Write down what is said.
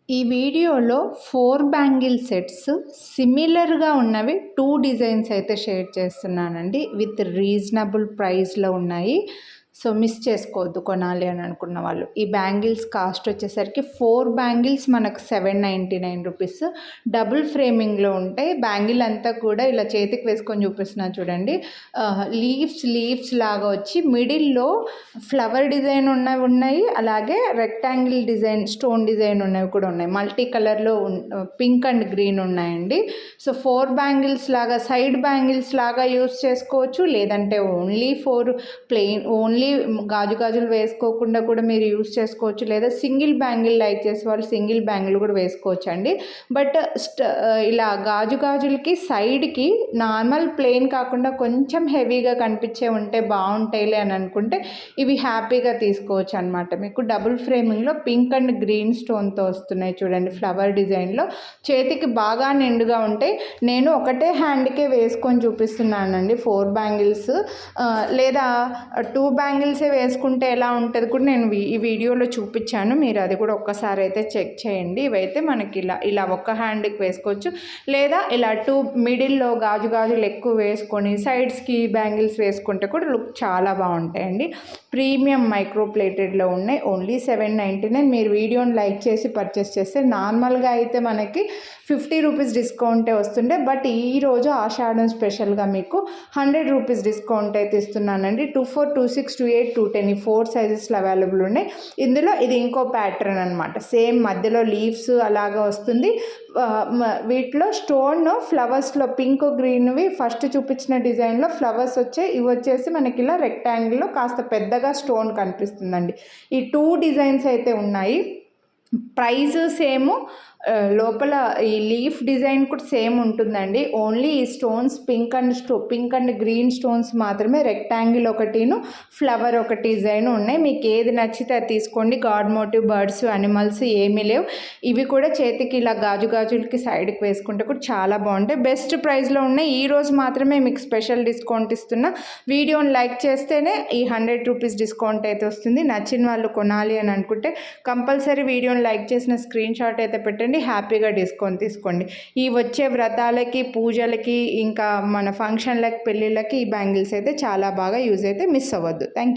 ఈ వీడియోలో 4 bangle sets సిమిలర్‌గా ఉన్నవి 2 డిజైన్స్ అయితే షేర్ చేస్తున్నానండి. విత్ రీజనబుల్ ప్రైస్‌లో ఉన్నాయి. సో, మిస్ చేసుకోవద్దు కొనాలి అని అనుకున్న వాళ్ళు. ఈ బ్యాంగిల్స్ కాస్ట్ వచ్చేసరికి 4 బ్యాంగిల్స్ మనకు ₹799. డబుల్ ఫ్రేమింగ్‌లో ఉంటాయి. బ్యాంగిల్ అంతా కూడా ఇలా చేతికి వేసుకొని చూపిస్తున్నాను చూడండి. లీవ్స్ లాగా వచ్చి మిడిల్‌లో ఫ్లవర్ డిజైన్ ఉన్నవి ఉన్నాయి. అలాగే రెక్టాంగిల్ డిజైన్, స్టోన్ డిజైన్ ఉన్నవి కూడా ఉన్నాయి. మల్టీ కలర్‌లో పింక్ అండ్ గ్రీన్ ఉన్నాయండి. సో, 4 బ్యాంగిల్స్ లాగా సైడ్ బ్యాంగిల్స్ లాగా యూస్ చేసుకోవచ్చు. లేదంటే ఓన్లీ ఓన్లీ గాజులు వేసుకోకుండా కూడా మీరు యూస్ చేసుకోవచ్చు. లేదా సింగిల్ బ్యాంగిల్ లైక్ చేసే వాళ్ళు సింగిల్ బ్యాంగిల్ కూడా వేసుకోవచ్చు అండి. బట్ ఇలా గాజులకి సైడ్కి నార్మల్ ప్లెయిన్ కాకుండా కొంచెం హెవీగా కనిపించే ఉంటే బాగుంటాయిలే అని అనుకుంటే ఇవి హ్యాపీగా తీసుకోవచ్చు అనమాట. మీకు డబుల్ ఫ్రేమింగ్లో పింక్ అండ్ గ్రీన్ స్టోన్తో వస్తున్నాయి చూడండి. ఫ్లవర్ డిజైన్లో చేతికి బాగా నిండుగా ఉంటాయి. నేను ఒకటే హ్యాండ్కే వేసుకొని చూపిస్తున్నానండి 4 బ్యాంగిల్స్. లేదా 2 బ్యాంగిల్సే వేసుకుంటే ఎలా ఉంటుంది కూడా నేను ఈ వీడియోలో చూపించాను. మీరు అది కూడా ఒక్కసారి అయితే చెక్ చేయండి. ఇవైతే మనకి ఇలా ఒక్క హ్యాండ్కి వేసుకోవచ్చు. లేదా ఇలా మిడిల్లో గాజులు ఎక్కువ వేసుకొని సైడ్స్కి బ్యాంగిల్స్ వేసుకుంటే కూడా లుక్ చాలా బాగుంటాయండి. ప్రీమియం మైక్రో ప్లేటెడ్లో ఉన్నాయి. ఓన్లీ $799. మీరు వీడియోని లైక్ చేసి పర్చేస్ చేస్తే నార్మల్గా అయితే మనకి ₹50 డిస్కౌంటే వస్తుండే. బట్ ఈరోజు ఆషాఢం స్పెషల్గా మీకు ₹100 డిస్కౌంట్ అయితే ఇస్తున్నానండి. 24, 26, 28, 210 ఈ 4 సైజెస్లో అవైలబుల్ ఉన్నాయి. ఇందులో ఇది ఇంకో ప్యాటర్న్ అనమాట. సేమ్ మధ్యలో లీవ్స్ అలాగా వస్తుంది. వీటిలో స్టోన్ ఫ్లవర్స్లో పింక్ గ్రీన్వి ఫస్ట్ చూపించిన డిజైన్లో ఫ్లవర్స్ వచ్చాయి. ఇవి వచ్చేసి మనకి ఇలా రెక్టాంగిల్లో కాస్త పెద్దగా స్టోన్ కనిపిస్తుందండి. ఈ 2 డిజైన్స్ అయితే ఉన్నాయి. ప్రైస్ సేమ్, లోపల ఈ లీఫ్ డిజైన్ కూడా సేమ్ ఉంటుందండి. ఓన్లీ ఈ stones pink and green stones మాత్రమే రెక్టాంగిల్ ఒకటిను ఫ్లవర్ ఒక డిజైన్ ఉన్నాయి. మీకు ఏది నచ్చితే అది తీసుకోండి. గాడ్ మోటివ్, బర్డ్స్, అనిమల్స్ ఏమీ లేవు. ఇవి కూడా చేతికి ఇలా గాజులకి సైడ్కి వేసుకుంటే కూడా చాలా బాగుంటాయి. బెస్ట్ ప్రైస్లో ఉన్నాయి. ఈరోజు మాత్రమే మీకు స్పెషల్ డిస్కౌంట్ ఇస్తున్నా. వీడియోని లైక్ చేస్తేనే ఈ $100 డిస్కౌంట్ అయితే వస్తుంది. నచ్చిన వాళ్ళు కొనాలి అని అనుకుంటే కంపల్సరీ వీడియోని లైక్ చేసిన స్క్రీన్ షాట్ అయితే పెట్టండి. హ్యాపీగా డిస్కౌంట్ తీసుకోండి. ఈ వచ్చే వ్రతాలకి, పూజలకి, ఇంకా మన ఫంక్షన్లకి, పెళ్ళిళ్ళకి ఈ బ్యాంగిల్స్ అయితే చాలా బాగా యూజ్ అయితే మిస్ అవ్వద్దు. Thank you.